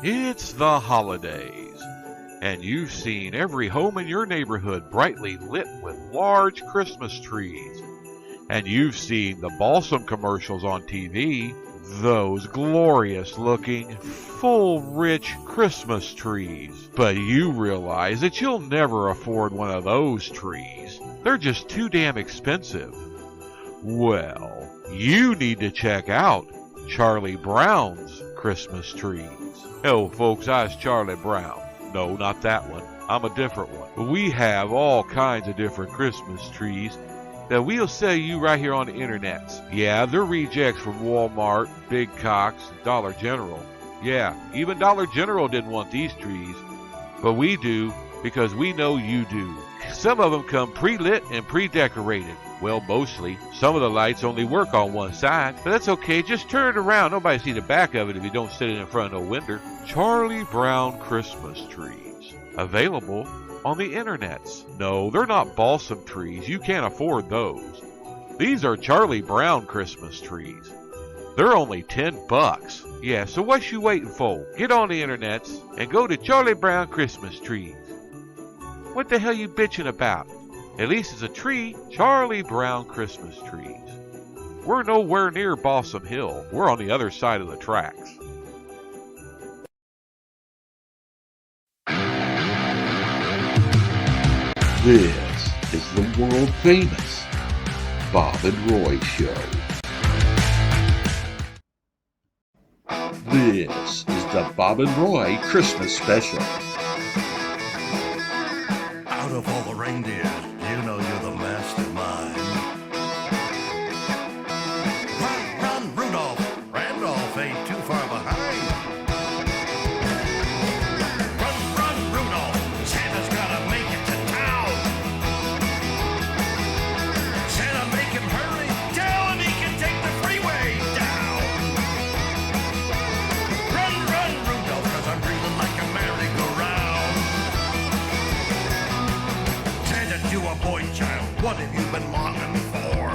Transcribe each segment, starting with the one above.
It's the holidays, and you've seen every home in your neighborhood brightly lit with large Christmas trees. And you've seen the balsam commercials on TV, those glorious looking, full, rich Christmas trees. But you realize that you'll never afford one of those trees. They're just too damn expensive. Well, you need to check out Charlie Brown's Christmas trees. Hello folks, I'm Charlie Brown. No, not that one. I'm a different one. We have all kinds of different Christmas trees that we'll sell you right here on the internet. Yeah, they're rejects from Walmart, Big Cox, Dollar General. Yeah, even Dollar General didn't want these trees. But we do, because we know you do. Some of them come pre-lit and pre-decorated. Well, mostly. Some of the lights only work on one side, but that's okay. Just turn it around. Nobody see the back of it if you don't sit in front of no window. Charlie Brown Christmas trees. Available on the internets. No, they're not balsam trees. You can't afford those. These are Charlie Brown Christmas trees. They're only $10. Yeah, so what you waiting for? Get on the internets and go to Charlie Brown Christmas trees. What the hell you bitching about? At least it's a tree, Charlie Brown Christmas trees. We're nowhere near Balsam Hill. We're on the other side of the tracks. This is the world famous Bob and Roy Show. This is the Bob and Roy Christmas Special. Out of all the reindeer, you know you're the mastermind. Run, run, Rudolph! Randolph ain't too far behind. Run, run, Rudolph! Santa's gotta make it to town. Santa, make him hurry. Tell him he can take the freeway down. Run, Rudolph, 'cause I'm reeling like a merry-go-round. Santa, to a boy child, what have you been longing for?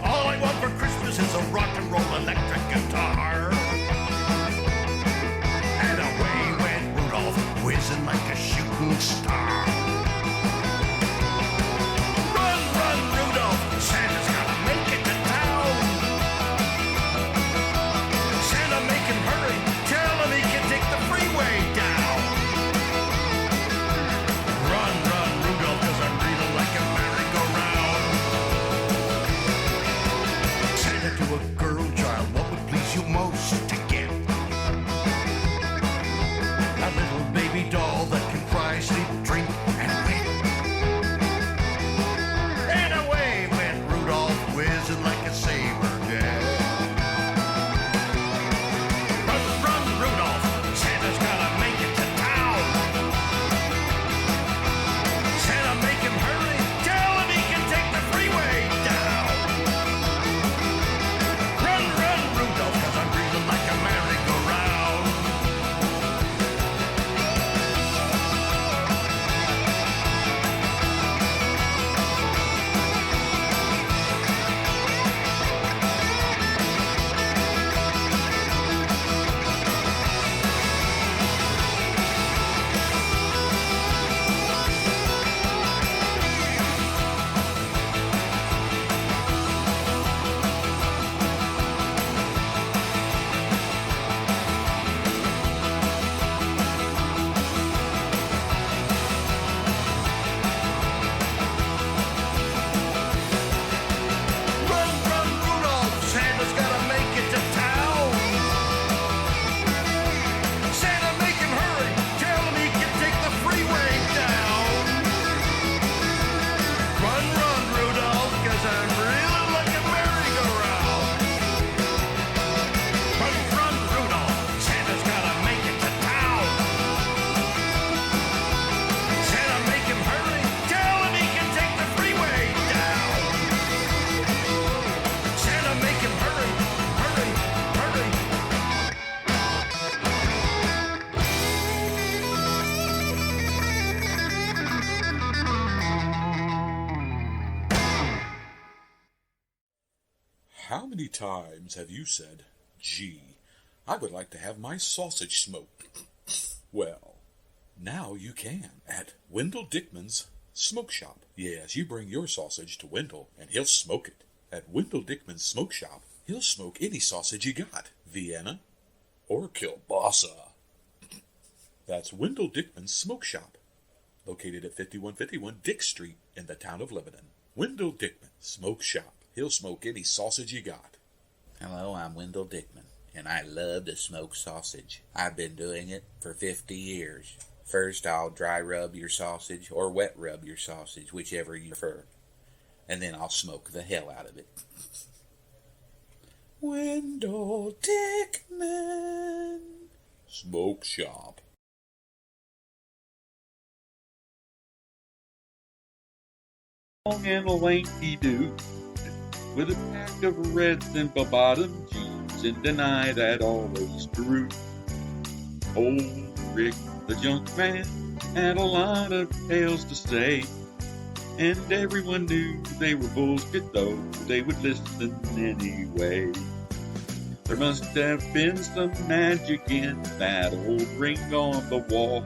All I want for Christmas is a rock and roll electric guitar. And away went Rudolph, whizzing like a shooting star. Run, Rudolph, Santa's gotta make it to town. Santa, make him hurry, tell him he can take the freeway down. Run, Rudolph, 'cause I'm reeling like a merry-go-round. Santa, to a girl child, what would please you most to get? A little baby doll that can cry, sleep, drink, and wet. And away went Rudolph, whizzing like a saber jet. Run, Rudolph, Santa's gotta make it to town. Santa, make him hurry, tell him he can take the freeway down. Run, Rudolph, 'cause I'm reeling like a merry-go-round. Run, Rudolph, Santa's gotta make it to town. Santa, make him hurry, tell him he can take the freeway down. Run, Rudolph, 'cause I'm reeling like a merry-go-round. Run, Rudolph, Santa's gotta make it to town. Santa, make him hurry, tell him he can take the freeway down. Santa, make him hurry, hurry. How many times have you said, gee, I would like to have my sausage smoked. Well, now you can at Wendell Dickman's Smoke Shop. Yes, you bring your sausage to Wendell and he'll smoke it. At Wendell Dickman's Smoke Shop, he'll smoke any sausage you got. Vienna or kielbasa. That's Wendell Dickman's Smoke Shop, located at 5151 Dick Street in the town of Lebanon. Wendell Dickman Smoke Shop. He'll smoke any sausage you got. Hello, I'm Wendell Dickman, and I love to smoke sausage. I've been doing it for 50 years. First, I'll dry rub your sausage or wet rub your sausage, whichever you prefer. And then I'll smoke the hell out of it. Wendell Dickman Smoke Shop. Long and a lanky dude with a pack of red simple bottom jeans, and deny that always true. Old Rick the junk man had a lot of tales to say, and everyone knew they were bullshit, though they would listen anyway. There must have been some magic in that old ring on the wall,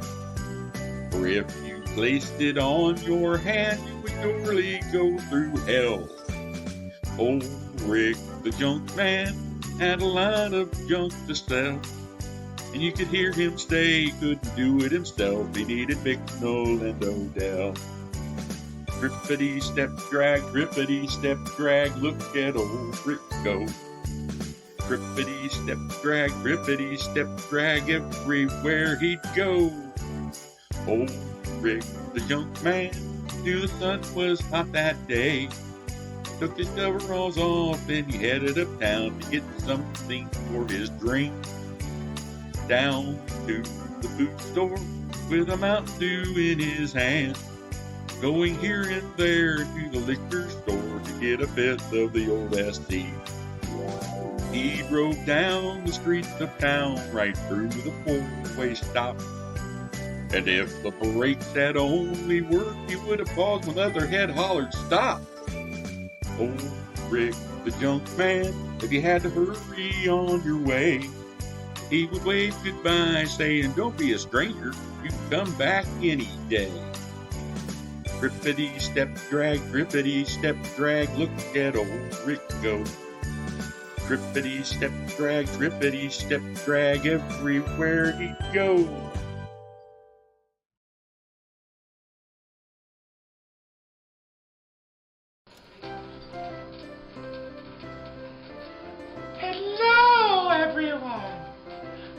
for if you placed it on your hand, you would surely go through hell. Old Rick the junk man had a lot of junk to sell, and you could hear him say he couldn't do it himself. He needed Bicknell and Odell. Drippity step drag, look at old Rick go. Drippity step drag, everywhere he'd go. Old Rick the junk man knew the sun was hot that day. Took his coveralls off and he headed uptown to get something for his drink. Down to the food store with a Mountain Dew in his hand, going here and there to the liquor store to get a fifth of the old SC. He drove down the streets of town right through the four-way stop, and if the brakes had only worked, he would have paused when Leatherhead hollered stop. Old Rick the junk man, if you had to hurry on your way, he would wave goodbye saying, don't be a stranger, you can come back any day. Drippity step drag, look at old Rick go. Drippity step drag, everywhere he'd go. Hello, everyone.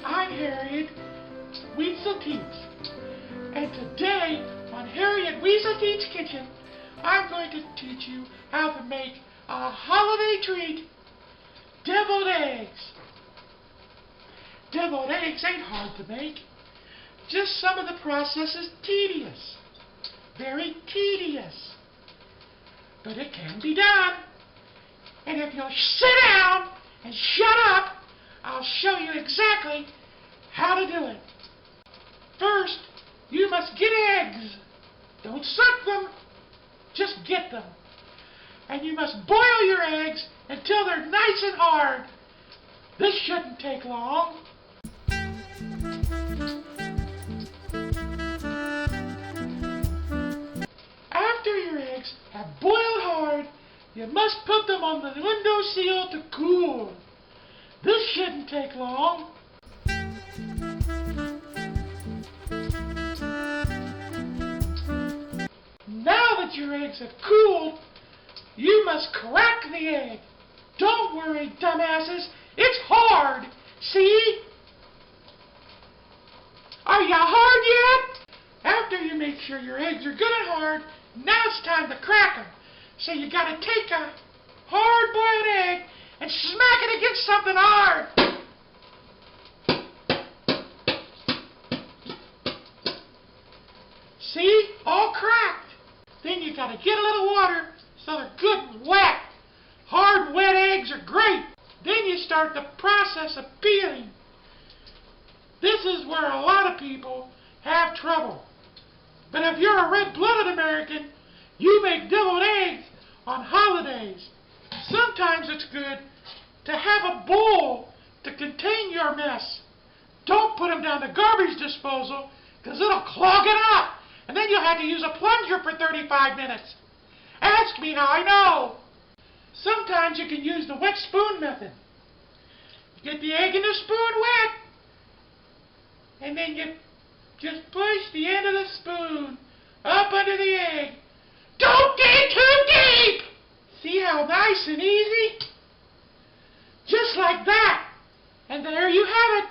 I'm Harriet Weaselteats, and today on Harriet Weaselteats' Kitchen, I'm going to teach you how to make a holiday treat: deviled eggs. Deviled eggs ain't hard to make. Just some of the process is tedious, very tedious, but it can be done. And if you'll sit down and shut up, I'll show you exactly how to do it. First, you must get eggs. Don't suck them, just get them. And you must boil your eggs until they're nice and hard. This shouldn't take long. After your eggs have boiled hard, you must put them on the windowsill to cool. This shouldn't take long. Now that your eggs have cooled, you must crack the egg. Don't worry, dumbasses, it's hard. See? Are you hard yet? After you make sure your eggs are good and hard, now it's time to crack them. So you gotta take a hard-boiled egg and smack it against something hard. See? All cracked. Then you gotta get a little water so they're good and wet. Hard, wet eggs are great. Then you start the process of peeling. This is where a lot of people have trouble. But if you're a red-blooded American, you make deviled eggs on holidays. Sometimes it's good to have a bowl to contain your mess. Don't put them down the garbage disposal, because it'll clog it up, and then you'll have to use a plunger for 35 minutes. Ask me how I know. Sometimes you can use the wet spoon method. You get the egg in the spoon wet, and then you just push the end of the spoon up under the egg. Don't get too deep! See how nice and easy? Just like that. And there you have it.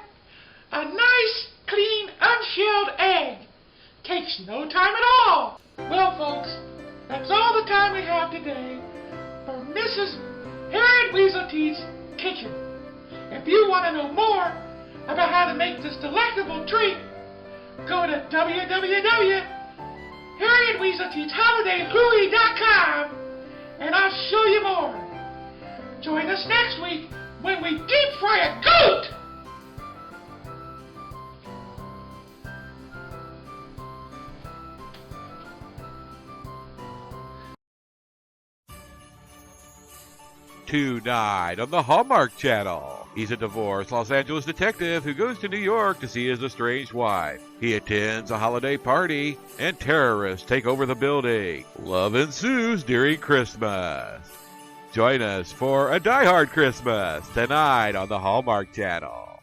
A nice, clean, unshelled egg. Takes no time at all. Well, folks, that's all the time we have today for Mrs. Harriet Weaselteeth's kitchen. If you want to know more about how to make this delectable treat, go to www.harrietweaselteethholidayfooey.com and I'll show you more. Join us next week when we deep fry a goat! Tonight on the Hallmark Channel. He's a divorced Los Angeles detective who goes to New York to see his estranged wife. He attends a holiday party, and terrorists take over the building. Love ensues during Christmas. Join us for a Die Hard Christmas tonight on the Hallmark Channel.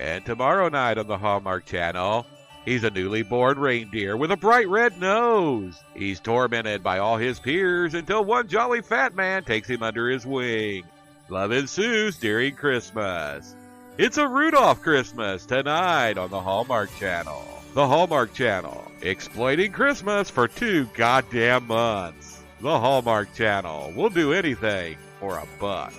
And tomorrow night on the Hallmark Channel, he's a newly born reindeer with a bright red nose. He's tormented by all his peers until one jolly fat man takes him under his wing. Love ensues during Christmas. It's a Rudolph Christmas tonight on the Hallmark Channel. The Hallmark Channel, exploiting Christmas for 2 goddamn months. The Hallmark Channel will do anything for a buck.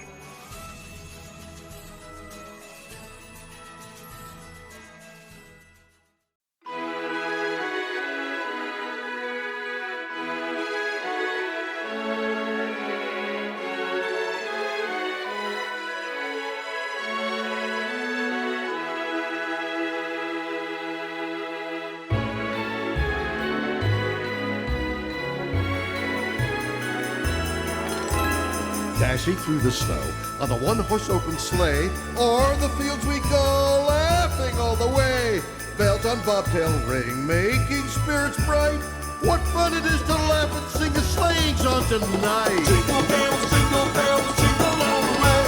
Dashing through the snow on the one-horse open sleigh, o'er the fields we go, laughing all the way. Bells on bobtail ring, making spirits bright. What fun it is to laugh and sing a sleighing song tonight. Jingle bells, jingle all the way.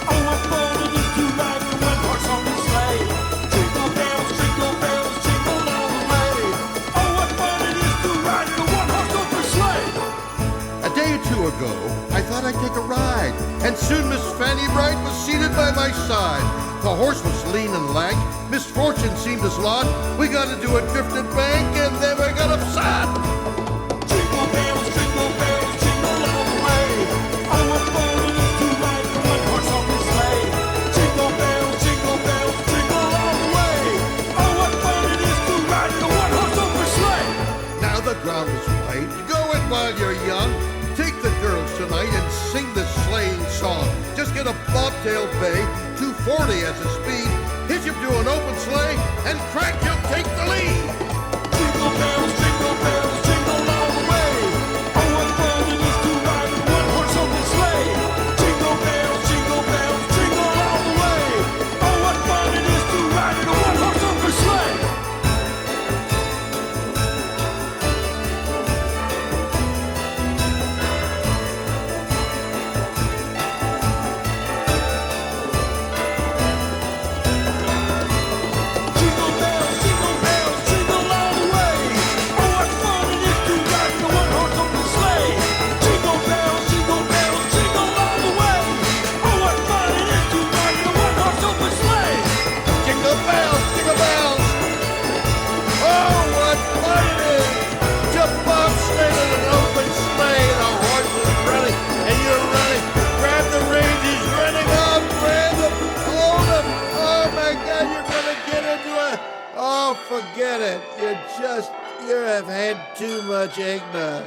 Oh, what fun it is to ride in a one-horse open sleigh. Jingle bells, jingle all the way. Oh, what fun it is to ride in a one-horse open sleigh. A day or two ago, I thought I'd take a ride, and soon Miss Fanny Bright was seated by my side. The horse was lean and lank, misfortune seemed his lot. We got into a drifted bank, and then we got upset. Jingle bells, jingle all the way. Oh, what fun it is to ride in a one-horse open sleigh. Jingle bells, jingle all the way. Oh, what fun it is to ride in a one-horse open sleigh. Now the ground is white, go it while you're young. Take the girls tonight and sing this sleighing song. Just get a bobtail bay, 240 as a speed. Hitch him to an open sleigh, and crack, you'll take the lead. Jingle bells, jingle all the way. Oh, what fun it is to ride in a one-horse open sleigh. Jingle bells, jingle all the way. Oh, what fun it is to ride in a one-horse open sleigh. Forget it. You have had too much eggnog.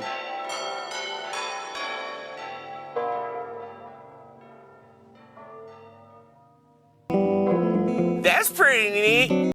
That's pretty neat.